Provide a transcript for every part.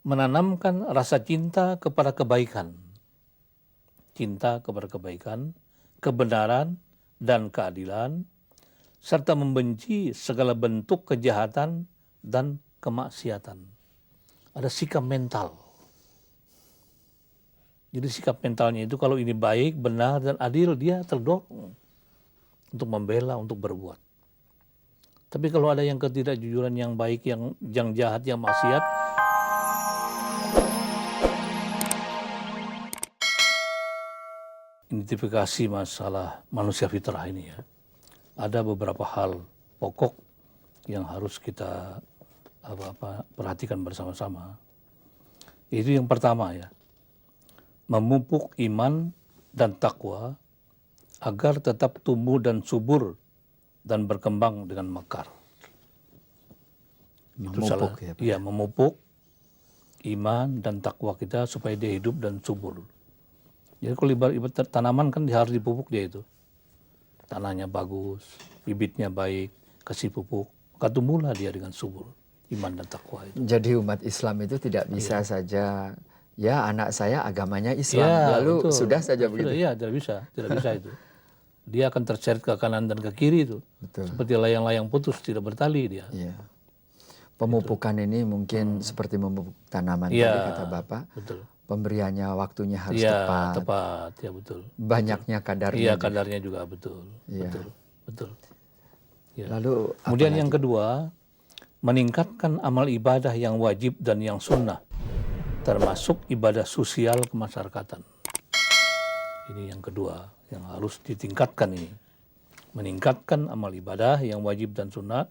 menanamkan rasa cinta kepada kebaikan, kebenaran, dan keadilan, serta membenci segala bentuk kejahatan dan kemaksiatan. Ada sikap mental. Jadi sikap mentalnya itu kalau ini baik, benar, dan adil, dia terdorong untuk membela, untuk berbuat. Tapi kalau ada yang ketidakjujuran, yang baik, yang jahat, yang maksiat, identifikasi masalah manusia fitrah ini ya. Ada beberapa hal pokok yang harus kita perhatikan bersama-sama. Itu yang pertama ya, memupuk iman dan takwa agar tetap tumbuh dan subur dan berkembang dengan mekar. Memupuk ya, Pak? Iya, memupuk iman dan takwa kita supaya dia hidup dan subur. Jadi kalau ibarat tanaman kan harus dipupuk dia itu. Tanahnya bagus, bibitnya baik, kasih pupuk, maka tumbuhlah dia dengan subur, iman dan takwa itu. Jadi umat Islam itu tidak bisa saja, ya anak saya agamanya Islam, Ya, lalu betul. sudah saja begitu. Iya, tidak bisa itu. Dia akan terseret ke kanan dan ke kiri itu. Betul. Seperti layang-layang putus, tidak bertali dia. Iya. Pemupukan ini mungkin seperti memupuk tanaman tadi kata Bapak. Betul. Pemberiannya waktunya harus Iya, tepat. tepat, ya betul. Banyaknya kadarnya. Iya, kadarnya juga betul. Iya. Betul. Ya. Lalu Kemudian yang kedua, meningkatkan amal ibadah yang wajib dan yang sunnah, termasuk ibadah sosial kemasyarakatan. Ini yang kedua yang harus ditingkatkan ini. Meningkatkan amal ibadah yang wajib dan sunnah,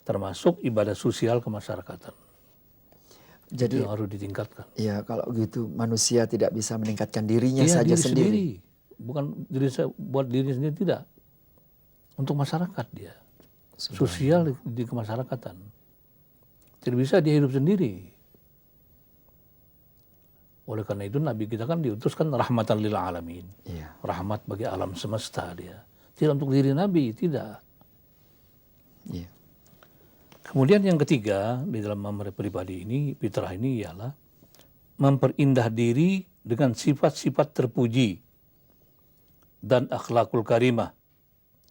termasuk ibadah sosial kemasyarakatan. Jadi itu yang harus ditingkatkan. ya kalau gitu manusia tidak bisa meningkatkan dirinya Iya, saja diri sendiri. Bukan buat diri sendiri, tidak. Untuk masyarakat dia. Sosial di kemasyarakatan. Tidak bisa dia hidup sendiri. Oleh karena itu Nabi kita kan diutuskan rahmatan lil alamin. Iya. Rahmat bagi alam semesta dia. Tidak untuk diri Nabi, tidak. Iya. Kemudian yang ketiga di dalam amal pribadi ini, fitrah ini ialah memperindah diri dengan sifat-sifat terpuji dan akhlakul karimah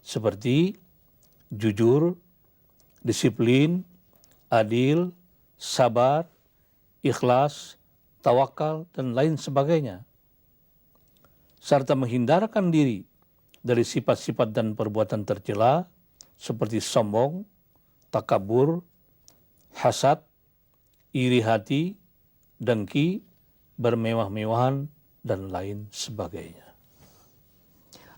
seperti jujur, disiplin, adil, sabar, ikhlas, tawakal, dan lain sebagainya. Serta menghindarkan diri dari sifat-sifat dan perbuatan tercela seperti sombong, takabur, hasad, iri hati, dengki, bermewah-mewahan, dan lain sebagainya.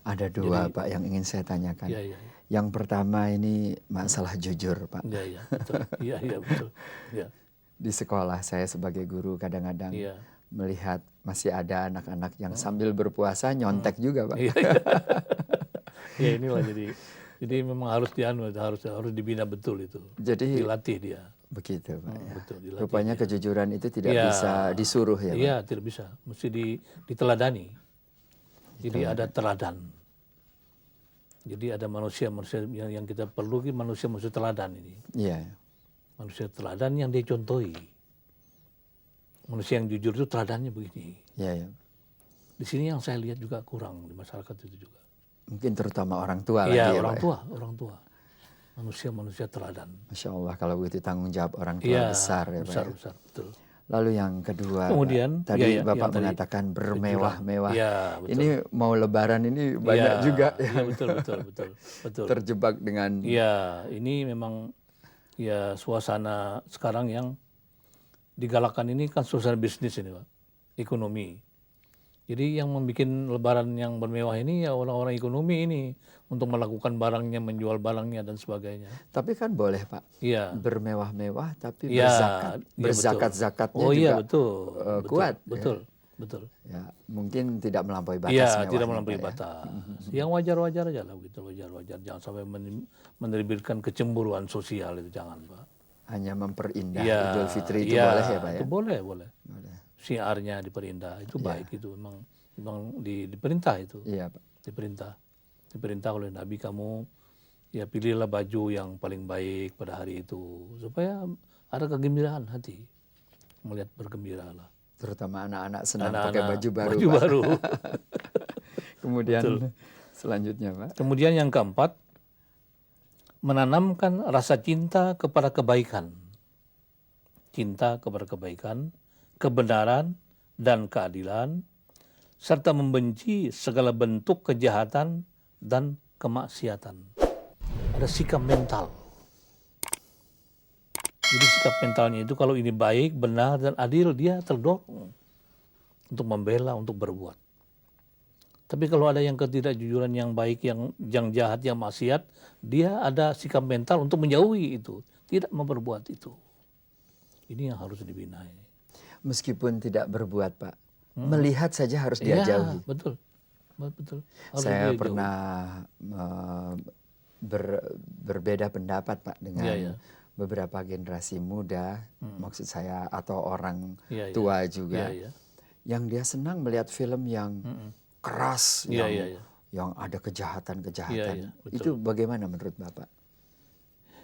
Ada dua Pak yang ingin saya tanyakan. Iya. Yang pertama ini masalah jujur Pak. Iya, betul. Iya, betul. Iya. Di sekolah saya sebagai guru kadang-kadang melihat masih ada anak-anak yang sambil berpuasa nyontek juga Pak. Iya. Ya inilah jadi memang harus harus dibina betul itu. Jadi dilatih dia. Begitu Pak ya. Betul, dilatih Rupanya dia. kejujuran itu tidak bisa disuruh ya Pak. Iya, tidak bisa. Mesti diteladani. Jadi ada teladan. Jadi ada manusia yang kita perlu, manusia teladan ini. Iya. Manusia teladan yang dia contohi. Manusia yang jujur itu teladannya begini. Iya. Di sini yang saya lihat juga kurang di masyarakat itu juga. Mungkin terutama orang tua Iya, lagi ya orang Pak. tua. Manusia teladan. Masya Allah kalau begitu tanggung jawab orang tua besar ya Pak. Besar, betul. Lalu yang kedua, kemudian Pak, tadi Bapak mengatakan bermewah-mewah. Ya, betul. Ini mau Lebaran ini banyak juga yang betul. terjebak dengan. Ya, ini memang ya suasana sekarang yang digalakkan ini kan suasana bisnis ini Pak, ekonomi. Jadi yang membuat Lebaran yang bermewah ini ya orang-orang ekonomi ini untuk melakukan barangnya, menjual barangnya dan sebagainya. Tapi kan boleh Pak, bermewah-mewah tapi berzakat-zakatnya juga kuat. Betul. Ya, mungkin tidak melampaui batas. Iya, tidak melampaui batas. Yang wajar-wajar aja lah begitu, wajar-wajar. Jangan sampai menerbitkan kecemburuan sosial itu, jangan Pak. Hanya memperindah Idul Fitri itu boleh ya Pak ya? Itu boleh. Syiarnya diperindah, itu baik, itu memang diperintah itu. Iya Pak. Diperintah oleh Nabi, kamu ya pilihlah baju yang paling baik pada hari itu supaya ada kegembiraan hati. melihat bergembiralah. Terutama anak-anak senang pakai baju baru. Baju Pak. baru. Kemudian Betul. Selanjutnya, Pak. Kemudian yang keempat, menanamkan rasa cinta kepada kebaikan. Cinta kepada kebaikan, kebenaran, dan keadilan, serta membenci segala bentuk kejahatan dan kemaksiatan. Ada sikap mental. Jadi sikap mentalnya itu kalau ini baik, benar, dan adil, dia terdorong untuk membela, untuk berbuat. Tapi kalau ada yang ketidakjujuran, yang baik, yang jahat, yang maksiat, dia ada sikap mental untuk menjauhi itu, tidak memperbuat itu. Ini yang harus dibina. Meskipun tidak berbuat, Pak, melihat saja harus dia jauhi. Betul, betul. Saya pernah berbeda pendapat, Pak, dengan beberapa generasi muda, maksud saya, atau orang tua juga, yang dia senang melihat film yang keras, yang ada kejahatan-kejahatan. Itu bagaimana menurut Bapak?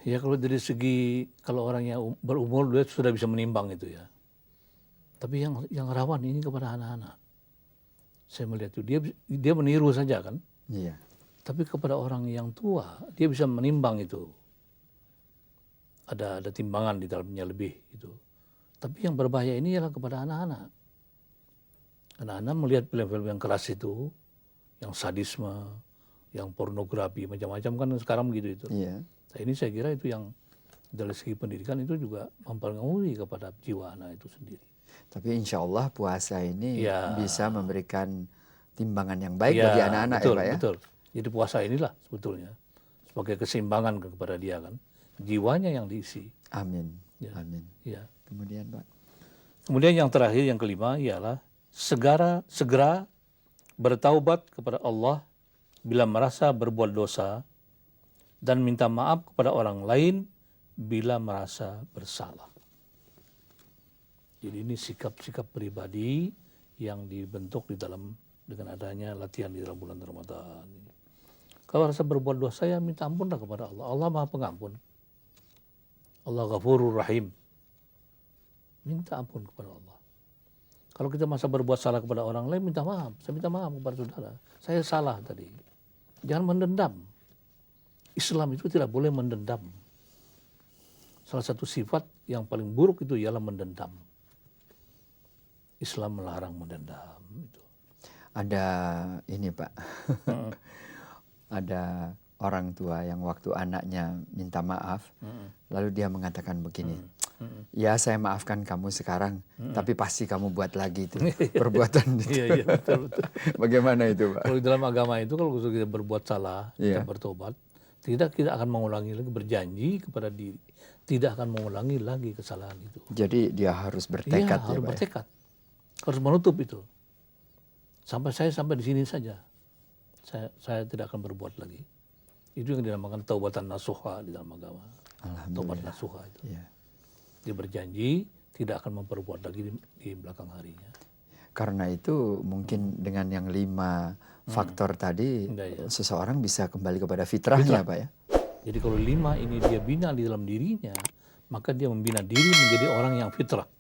Ya kalau dari segi, kalau orang yang berumur dia sudah bisa menimbang itu ya. Tapi yang rawan ini kepada anak-anak. Saya melihat itu dia meniru saja kan. Iya. Tapi kepada orang yang tua dia bisa menimbang itu. Ada timbangan di dalamnya lebih itu. Tapi yang berbahaya ini adalah kepada anak-anak. Anak-anak melihat film-film yang keras itu, yang sadisme, yang pornografi, macam-macam kan sekarang begitu itu. Iya. Nah, ini saya kira itu yang dari segi pendidikan itu juga mempengaruhi kepada jiwa anak itu sendiri. Tapi insya Allah puasa ini bisa memberikan timbangan yang baik bagi anak-anak ya Pak ya? Betul. Jadi puasa inilah sebetulnya sebagai keseimbangan kepada dia kan. Jiwanya yang diisi. Amin. Ya. Amin. Ya. Kemudian Pak? Kemudian yang terakhir, yang kelima ialah segera bertaubat kepada Allah bila merasa berbuat dosa dan minta maaf kepada orang lain bila merasa bersalah. Jadi ini sikap-sikap pribadi yang dibentuk di dalam dengan adanya latihan di dalam bulan Ramadan. Kalau rasa berbuat dosa ya minta ampunlah kepada Allah. Allah Maha Pengampun. Allah Ghafurur Rahim. Minta ampun kepada Allah. Kalau kita masa berbuat salah kepada orang lain, minta maaf. Saya minta maaf kepada saudara. Saya salah tadi. Jangan mendendam. Islam itu tidak boleh mendendam. Salah satu sifat yang paling buruk itu ialah mendendam. Islam melarang mendendam. Itu. Ada ini Pak, ada orang tua yang waktu anaknya minta maaf, lalu dia mengatakan begini, ya saya maafkan kamu sekarang, tapi pasti kamu buat lagi itu perbuatan itu. Iya, betul. Bagaimana itu Pak? Kalau di dalam agama itu kalau kita berbuat salah, kita bertobat, tidak akan mengulangi lagi, berjanji kepada diri, tidak akan mengulangi lagi kesalahan itu. Jadi dia harus bertekad ya, harus bertekad. Harus menutup itu. Sampai di sini saja. Saya tidak akan berbuat lagi. Itu yang dinamakan taubatan nasuha di dalam agama. Taubat nasuha itu. Yeah. Dia berjanji tidak akan memperbuat lagi di belakang harinya. Karena itu mungkin dengan yang 5 faktor tadi, seseorang bisa kembali kepada fitrahnya Pak ya. Jadi kalau 5 ini dia bina di dalam dirinya, maka dia membina diri menjadi orang yang fitrah.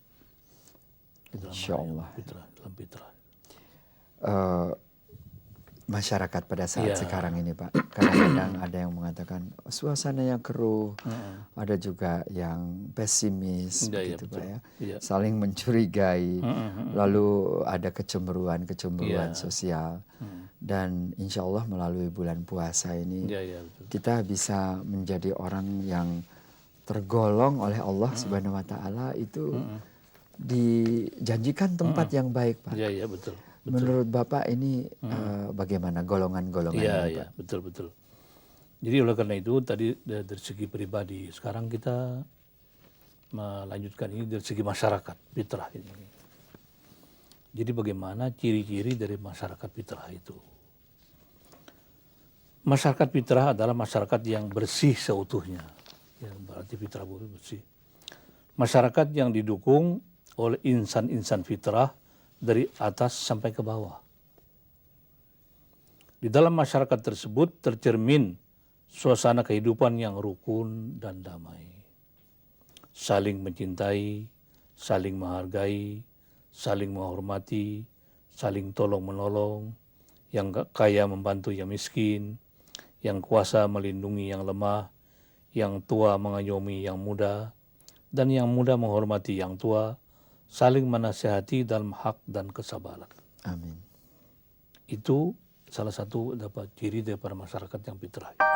Insya Allah. Dalam fitrah. Masyarakat pada saat sekarang ini Pak, kadang-kadang ada yang mengatakan suasana yang keruh, ada juga yang pesimis gitu Pak ya, saling mencurigai, lalu ada kecemburuan sosial, dan insya Allah melalui bulan puasa ini kita bisa menjadi orang yang tergolong oleh Allah Subhanahu Wa Taala itu dijanjikan tempat yang baik Pak. Iya, betul. Menurut Bapak ini bagaimana golongan-golongan ini Pak? Betul. Jadi oleh karena itu tadi dari segi pribadi, sekarang kita melanjutkan ini dari segi masyarakat fitrah ini. Jadi bagaimana ciri-ciri dari masyarakat fitrah itu? Masyarakat fitrah adalah masyarakat yang bersih seutuhnya. Ya, berarti fitrah bersih. Masyarakat yang didukung oleh insan-insan fitrah dari atas sampai ke bawah. Di dalam masyarakat tersebut tercermin suasana kehidupan yang rukun dan damai. Saling mencintai, saling menghargai, saling menghormati, saling tolong-menolong, yang kaya membantu yang miskin, yang kuasa melindungi yang lemah, yang tua mengayomi yang muda, dan yang muda menghormati yang tua, saling menasihati dalam hak dan kesabaran. Amin. Itu salah satu dapat ciri daripada masyarakat yang fitrah.